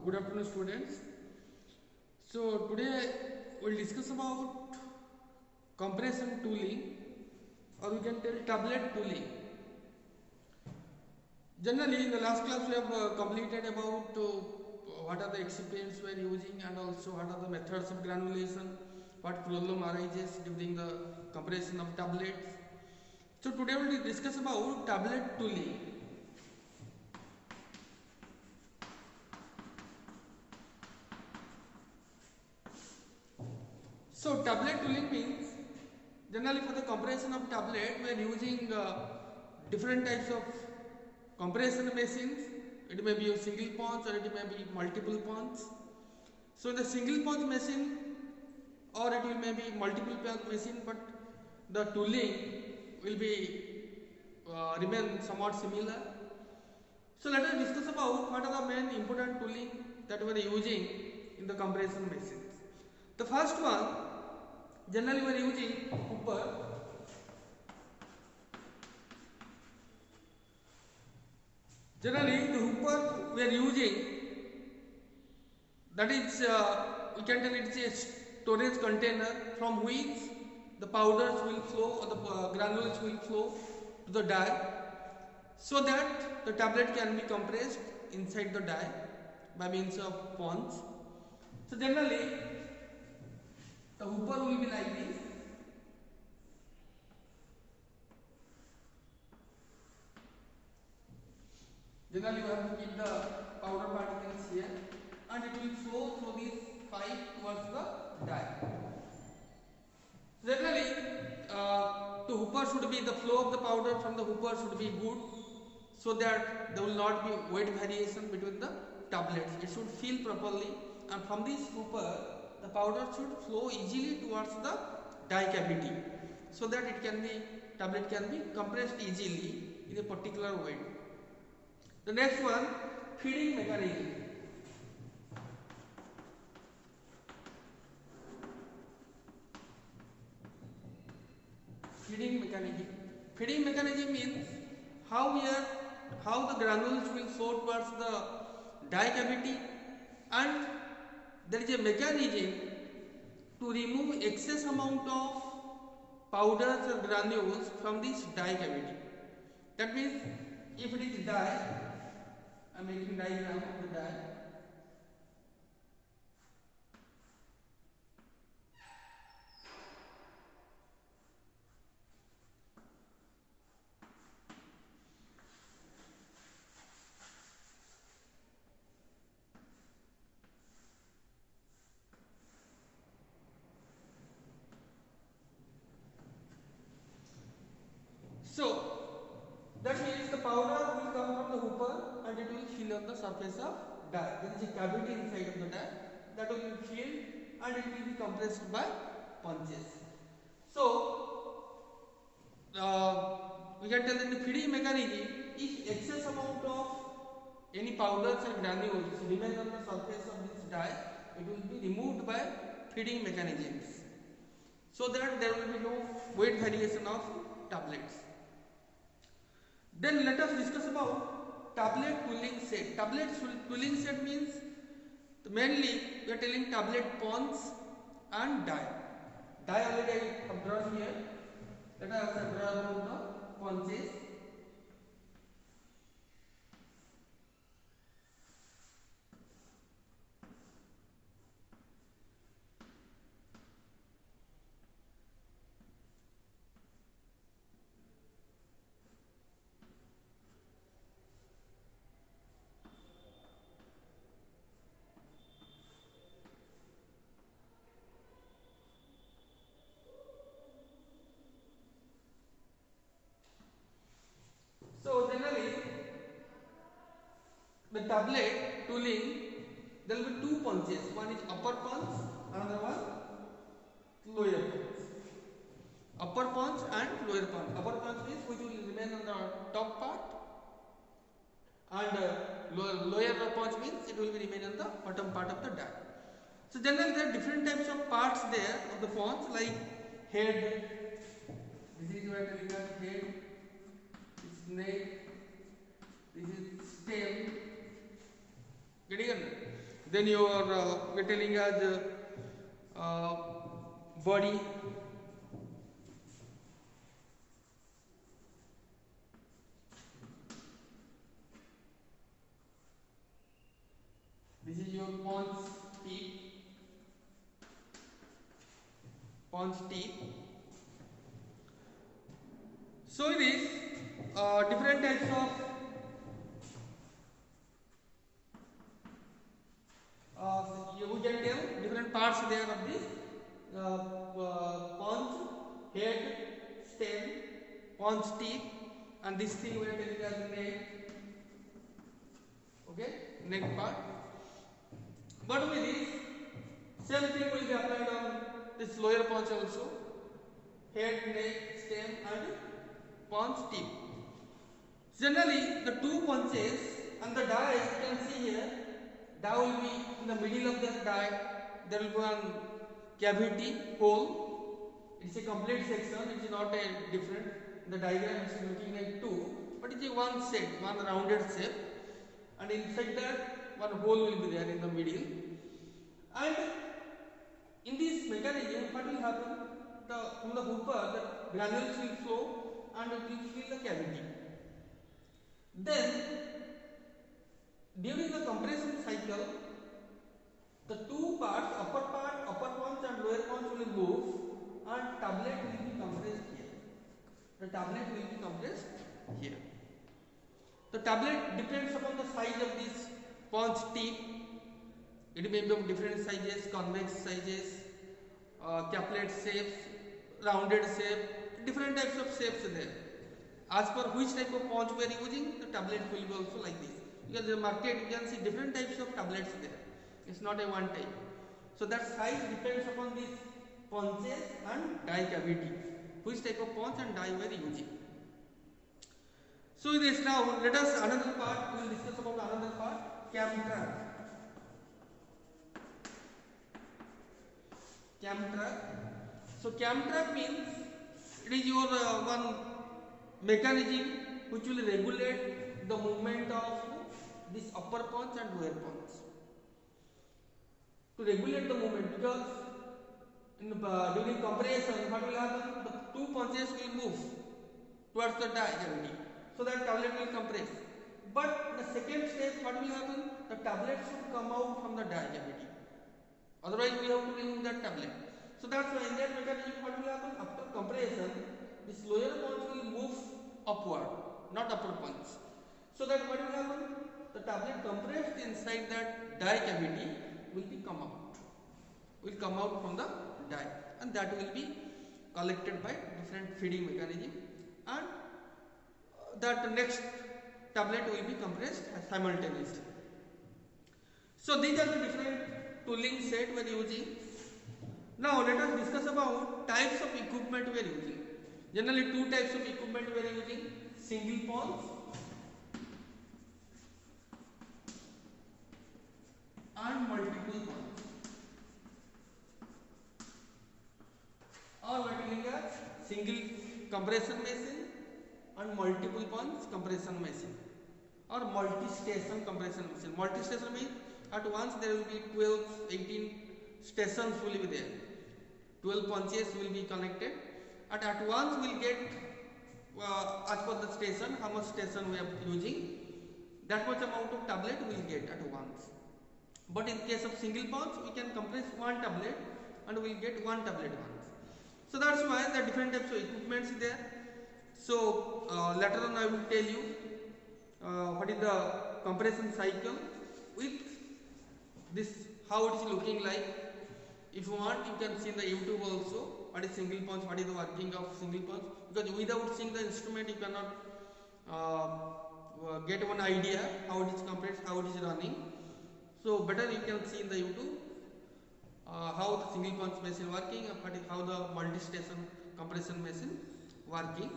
Good afternoon, students. So today we'll discuss about compression tooling, or we can tell tablet tooling. Generally, in the last class we have completed about what are the excipients we are using, and also what are the methods of granulation, what problem arises during the compression of tablets. So today we'll discuss about tablet tooling. So tablet tooling means generally for the compression of tablet we are using different types of compression machines. It may be a single punch or it may be multiple punch. So the single punch machine or it may be multiple punch machine, but the tooling will be remain somewhat similar. So let us discuss about what are the main important tooling that we are using in the compression machines. The first one, generally we are using hooper. Generally the hooper we are using, that is we can tell it is a storage container from which the powders will flow or the granules will flow to the die, so that the tablet can be compressed inside the die by means of punch. So generally the hooper will be like this. Generally you have to keep the powder particles here and it will flow through this pipe towards the die. Generally the hooper should be, the flow of the powder from the hooper should be good, so that there will not be weight variation between the tablets. It should fill properly, and from this hooper the powder should flow easily towards the die cavity, so that it can be, tablet can be compressed easily in a particular way. The next one, feeding mechanism. Feeding mechanism. Feeding mechanism means how the granules will flow towards the die cavity, and there is a mechanism to remove excess amount of powders or granules from this die cavity. That means if it is die, I am making diagram of the die. So that means the powder will come from the hooper and it will fill on the surface of die. There is a cavity inside of the die that will be filled and it will be compressed by punches. So we can tell that the feeding mechanism, if excess amount of any powders and granules remain on the surface of this die, it will be removed by feeding mechanisms, so that there will be no weight variation of tablets. Then let us discuss about tablet tooling set. Tablet tooling set means mainly we are telling tablet punch and die. Die already I have drawn here. Let us draw about the punches. So generally the tablet tooling, there will be two punches. One is upper punch, another one lower punch. Upper punch and lower punch. Upper punch means which will remain on the top part, and lower punch means it will be remain on the bottom part of the die. So generally there are different types of parts there of the punch, like head. This is what we call head. This is neck. This is stem. Getting it? Then your we're telling as body. This is your Pons tip. So it is different types of we can tell different parts there of this Pons, head, stem, Pons tip, and this thing we are telling as the neck. Okay, neck part. But with this, same thing will be applied on this lower Pons also. Head, neck, stem, and Pons tip. Generally, the two punches and the die you can see here. Die will be in the middle of the die. There will be one cavity hole. It is a complete section. It is not a different. In the diagram it is looking like two, but it is one shape, one rounded shape, and inside that one hole will be there in the middle. And in this mechanism, what will happen? From the hooper, the granules will flow and it will fill the cavity. Then, during the compression cycle, the two parts, upper Pons and lower Pons will move, and tablet will be compressed here. The tablet will be compressed here. The tablet depends upon the size of this Pons tip. It may be of different sizes, convex sizes, caplet shapes, rounded shape, different types of shapes are there. As per which type of Pons we are using, the tablet will be also like this. Because in the market you can see different types of tablets there. It's not a one type. So that size depends upon these Ponses and die cavity. Which type of Pons and die we are using. So this now let us another part, we will discuss about another part, cam track. Cam track. So cam track means it is your one mechanism which will regulate the movement of this upper Pons and lower Pons. To regulate the movement, because during compression, what will happen? The two Ponses will move towards the die cavity, so that tablet will compress. But in the second step, what will happen? The tablet should come out from the die cavity. Otherwise, we have to remove that tablet. So that's why in that mechanism, what will happen? After compression, this lower Pons will move upward, not upper Pons. So that what will happen? The tablet compressed inside that die cavity will come out from the die, and that will be collected by different feeding mechanism, and that next tablet will be compressed simultaneously. So these are the different tooling set we are using. Now let us discuss about types of equipment we are using. Generally two types of equipment we are using: single Pons and multiple Pons. Or we are telling a single compression machine and multiple Pons compression machine, or multi-station compression machine. Multi-station means at once there will be 12, 18 stations will be there. 12 Ponses will be connected, and at once we will get as per the station, how much station we are using, that much amount of tablet we will get at once. But in case of single Pons, we can compress one tablet and we will get one tablet once. So that's why there are different types of equipments there. So later on I will tell you what is the compression cycle with this, how it is looking like. If you want, you can see in the YouTube also what is single Pons, what is the working of single Pons, because without seeing the instrument you cannot get one idea how it is compressed, how it is running. So better you can see in the YouTube how the single Pons machine working, how the multi-station compression machine working,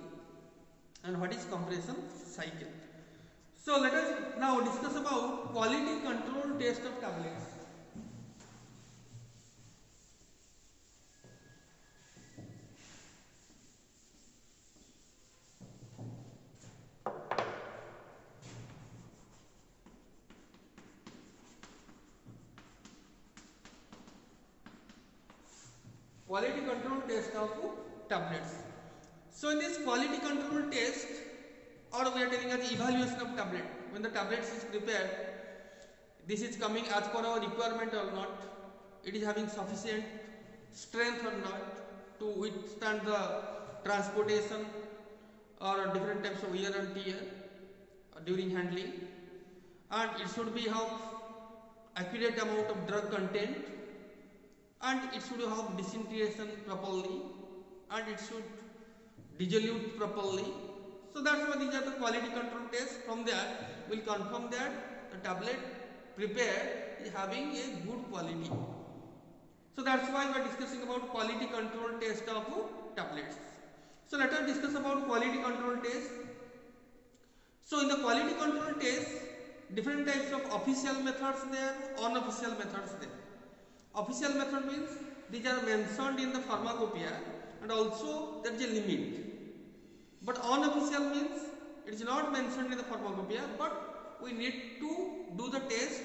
and what is compression cycle. So let us now discuss about quality control test of tablets. quality control test of tablets. So in this quality control test, or we are telling as evaluation of tablet, when the tablets is prepared, this is coming as per our requirement or not, it is having sufficient strength or not to withstand the transportation or different types of wear and tear during handling, and it should be have accurate amount of drug content, and it should have disintegration properly, and it should dilute properly. So that's why these are the quality control tests. From that we will confirm that the tablet prepared is having a good quality. So that's why we are discussing about quality control test of tablets. So let us discuss about quality control test. So in the quality control test, different types of official methods there, unofficial methods there. Official method means these are mentioned in the pharmacopoeia and also there is a limit. But unofficial means it is not mentioned in the pharmacopoeia, but we need to do the test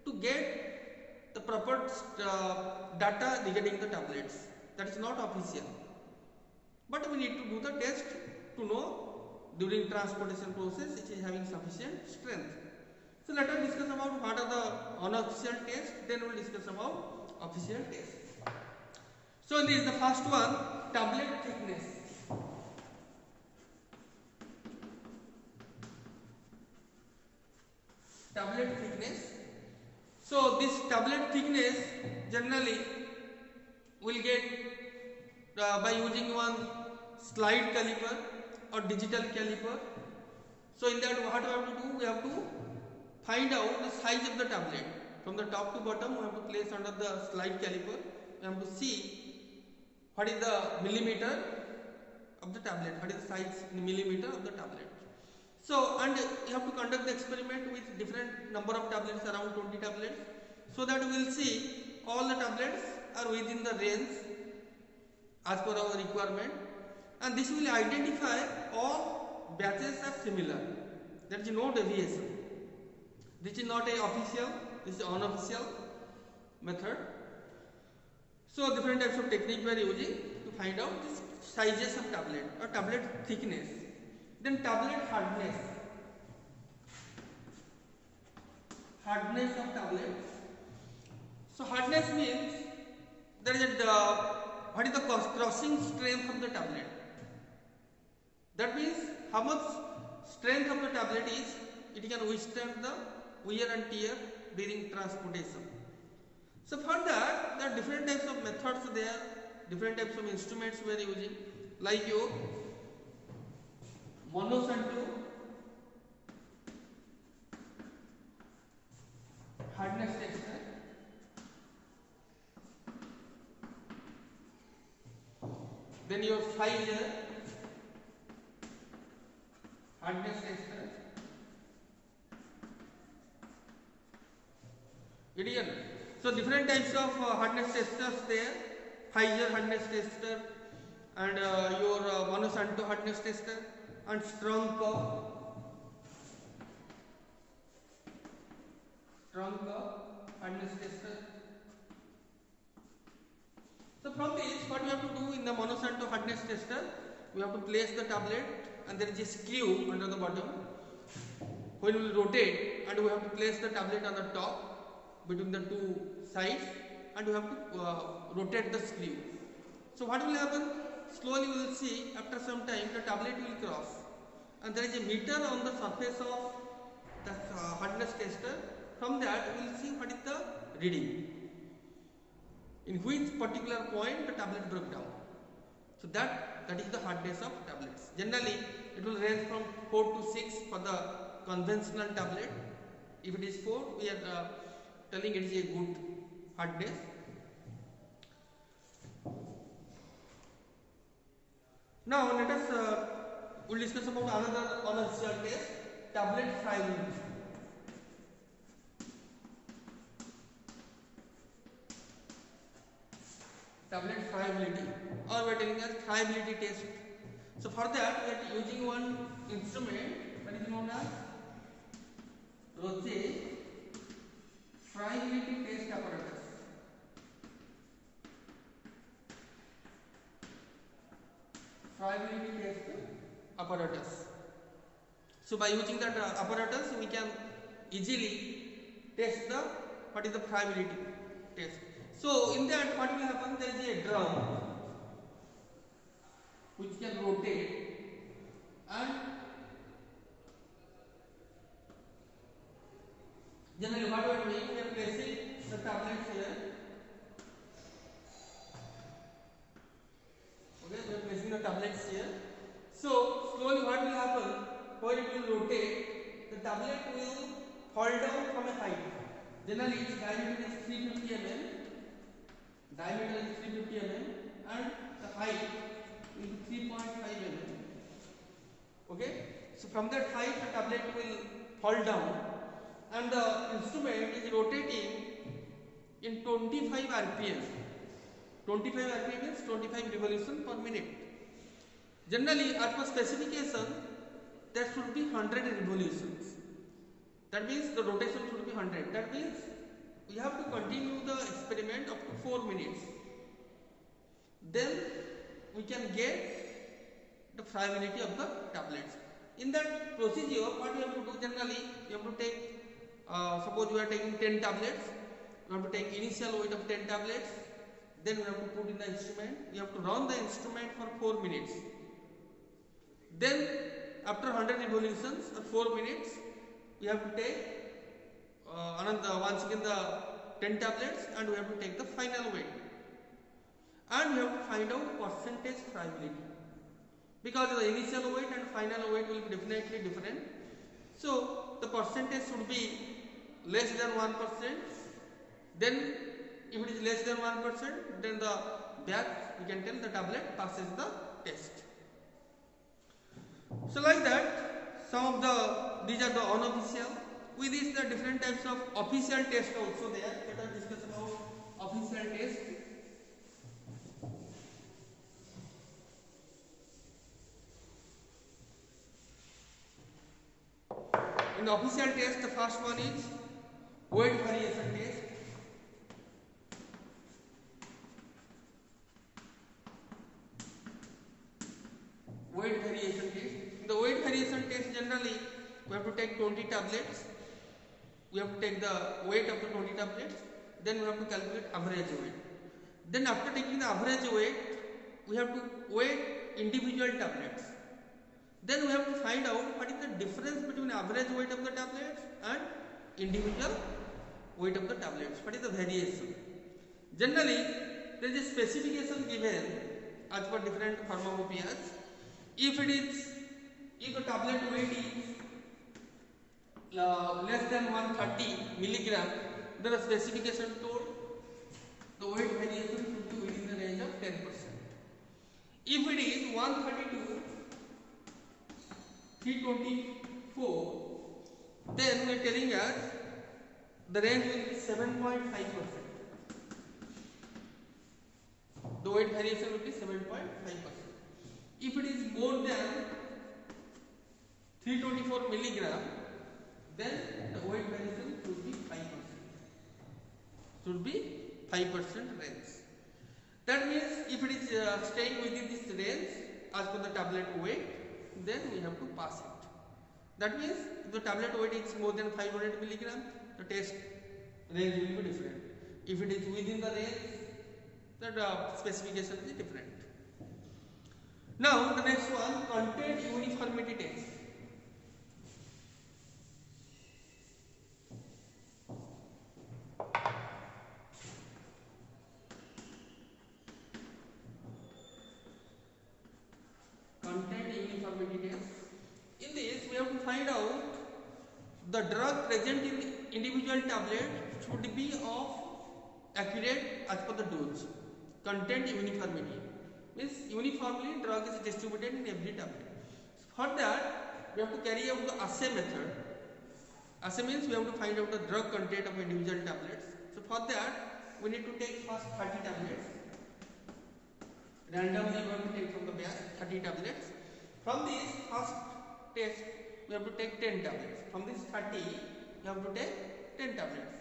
to get the proper data regarding the tablets. That is not official. But we need to do the test to know during transportation process it is having sufficient strength. So let us discuss about what are the unofficial tests, then we will discuss about official tests. So this is the first one, tablet thickness. Tablet thickness. So this tablet thickness generally will get by using one slide caliper or digital caliper. So in that what we have to do, we have to find out the size of the tablet. From the top to bottom we have to place under the slide caliper. We have to see what is the millimeter of the tablet, what is the size in millimeter of the tablet. So and you have to conduct the experiment with different number of tablets, around 20 tablets, so that we will see all the tablets are within the range as per our requirement, and this will identify all batches are similar. There is no deviation. This is not a official, this is unofficial method. So different types of technique we are using to find out the sizes of tablet or tablet thickness. Then tablet hardness. Hardness of tablet. So hardness means there is what is the crossing strength of the tablet. That means how much strength of the tablet is, it can withstand the wear and tear during transportation. So for that there are different types of methods there, different types of instruments we are using, like your Monsanto hardness tester, then your Pfizer hardness tester, idiot. So different types of hardness testers there, Pfizer hardness tester and your Monsanto hardness tester and strong curve hardness tester. So from this what we have to do in the Monsanto hardness tester, we have to place the tablet and there is a screw under the bottom. When we will rotate, and we have to place the tablet on the top between the two sides, and we have to rotate the screw. So what will happen? Slowly we will see after some time the tablet will cross, and there is a meter on the surface of the hardness tester. From that we will see what is the reading, in which particular point the tablet broke down. So that is the hardness of tablets. Generally it will range from 4 to 6 for the conventional tablet. If it is 4, we are telling it is a good hardness. Now let us we'll discuss about another unofficial test, tablet friability. Tablet friability, or we are telling as friability test. So for that we are using one instrument that is known as Roche friability test apparatus. friability test apparatus. So by using that apparatus, we can easily test the what is the friability test. So in that, what will happen? There is a drum which can rotate, and generally what we are doing, we are placing the tablets here. Okay, we are placing the tablets here. So slowly what will happen, when it will rotate, the tablet will fall down from a height. Generally its diameter is 350 mm, and the height is 3.5 mm. Okay, so from that height the tablet will fall down, and the instrument is rotating in 25 rpm. 25 rpm means 25 revolution per minute. Generally, as per specification, that should be 100 revolutions. That means the rotation should be 100. That means we have to continue the experiment up to 4 minutes. Then we can get the friability of the tablets. In that procedure, what you have to do generally, you have to take, suppose you are taking 10 tablets, you have to take initial weight of 10 tablets, then you have to put in the instrument, you have to run the instrument for 4 minutes. Then after 100 revolutions or 4 minutes, we have to take once again the 10 tablets, and we have to take the final weight, and we have to find out percentage friability, because the initial weight and final weight will be definitely different. So the percentage should be less than 1%. Then if it is less than 1%, then the back, we can tell the tablet passes the test. So like that, some of these are the unofficial. With this, there are different types of official tests also there. Let us discuss about official test. In the official test, the first one is weight variation test. Weight variation test. In the weight variation test, generally we have to take 20 tablets. We have to take the weight of the 20 tablets. Then we have to calculate average weight. Then after taking the average weight, we have to weigh individual tablets. Then we have to find out what is the difference between average weight of the tablets and individual weight of the tablets. What is the variation? Generally, there is a specification given as per different pharmacopoeias. If a tablet weight is less than 130 milligram, then the specification told the weight variation should be within the range of 10%. If it is 132, 324, then we are telling us the range will be 7.5%. The weight variation will be 7.5%. If it is more than 324 milligram, then the weight variation should be 5%. Should be 5% range. That means if it is staying within this range as per the tablet weight, then we have to pass it. That means if the tablet weight is more than 500 milligram, the test range will be different. If it is within the range, the specification is different. Now the next one, content uniformity test. Content uniformity test. In this, we have to find out the drug present in individual tablet should be of accurate as per the dose. Content uniformity means uniformly drug is distributed in every tablet. For that, we have to carry out the assay method. Assay means we have to find out the drug content of individual tablets. So for that, we need to take first 30 tablets. Randomly we have to take from the bag 30 tablets. From this first test, we have to take 10 tablets. From this 30, we have to take 10 tablets.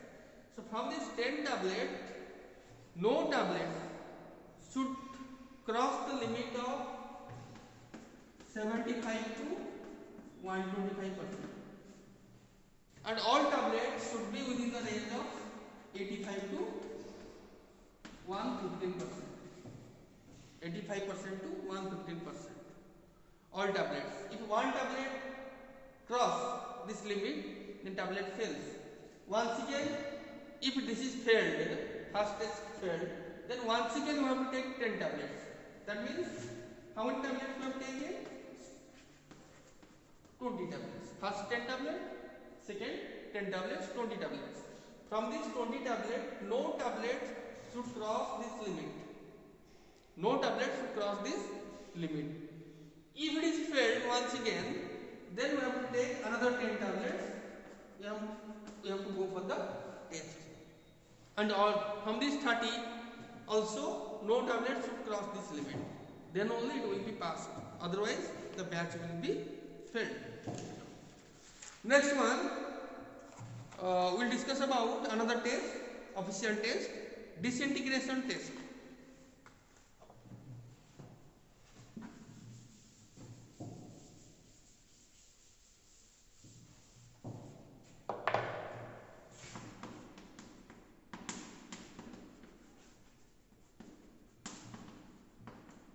So from this 10 tablets, no tablet should cross the limit of 75 to 125%. And all tablets should be within the range of 85 to 115%. 85% to 115%. All tablets. If one tablet cross this limit, then tablet fails. Once again, if this is failed, first test failed, then once again we have to take 10 tablets. That means how many tablets we have taken? 20 tablets. First 10 tablets, second 10 tablets, 20 tablets. From this 20 tablets, no tablet should cross this limit. No tablet should cross this limit. If it is failed once again, then we have to take another 10 tablets. We have to go for the test. And from this 30, also no tablet should cross this limit. Then only it will be passed. Otherwise, the batch will be failed. Next one, we'll discuss about another test, official test, disintegration test.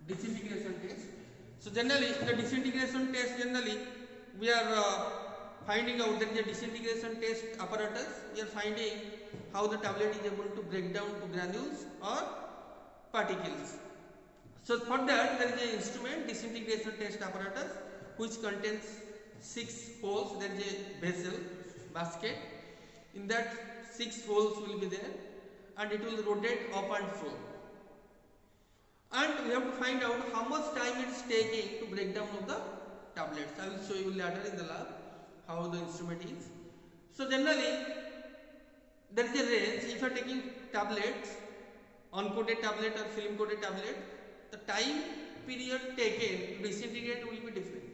Disintegration test. So generally, the disintegration test, generally we are finding out that the disintegration test apparatus, we are finding how the tablet is able to break down to granules or particles. So for that, there is an instrument, disintegration test apparatus, which contains 6 holes. There is a vessel, basket. In that 6 holes will be there, and it will rotate up and so. And we have to find out how much time it is taking to break down of the tablets. I will show you later in the lab how the instrument is. So generally, there is a range. If you are taking tablets, uncoated tablet or film coated tablet, the time period taken to disintegrate will be different.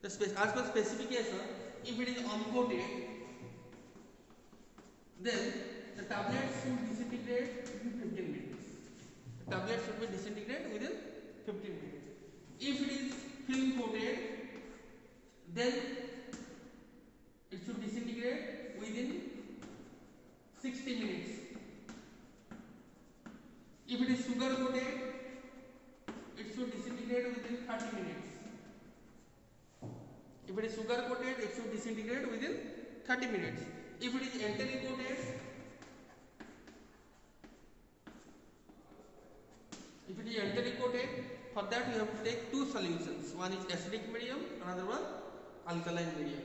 As per specification, if it is uncoated, then the tablet should disintegrate within 15 minutes. The tablet should be disintegrated within 15 minutes. If it is film coated, then it should disintegrate within 60 minutes. If it is sugar coated, it should disintegrate within 30 minutes. If it is sugar coated, it should disintegrate within 30 minutes. If it is enteric coated, for that you have to take 2 solutions. One is acidic medium, another one alkaline medium.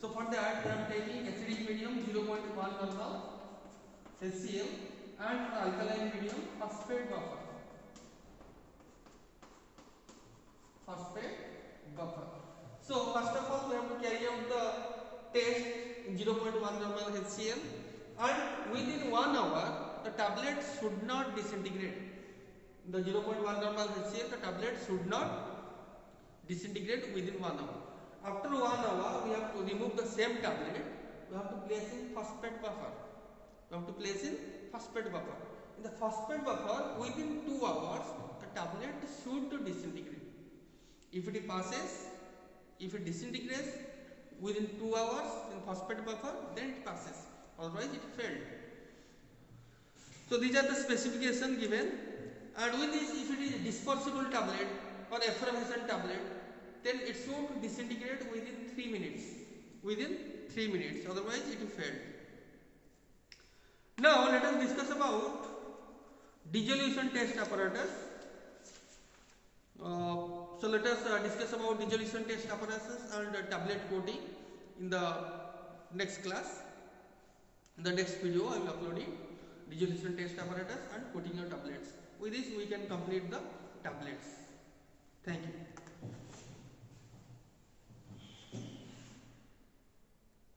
So for that we are taking acidic medium 0.1 normal HCl, and for alkaline medium phosphate buffer. So first of all we have to carry out the test in 0.1 normal HCl, and within 1 hour the tablet should not disintegrate. The 0.1 normal HCl, the tablet should not disintegrate within 1 hour. After 1 hour, we have to remove the same tablet. We have to place in phosphate buffer. In the phosphate buffer, within 2 hours, the tablet should disintegrate. If it disintegrates within 2 hours in phosphate buffer, then it passes. Otherwise, it failed. So these are the specifications given. And with this, if it is dispersible tablet or effervescent tablet, then it should disintegrate within 3 minutes. Otherwise it will fail. Now let us discuss about dissolution test apparatus. So let us discuss about dissolution test apparatus and tablet coating in the next class. In the next video I will upload it. Dissolution test apparatus and coating of tablets. With this we can complete the tablets. Thank you.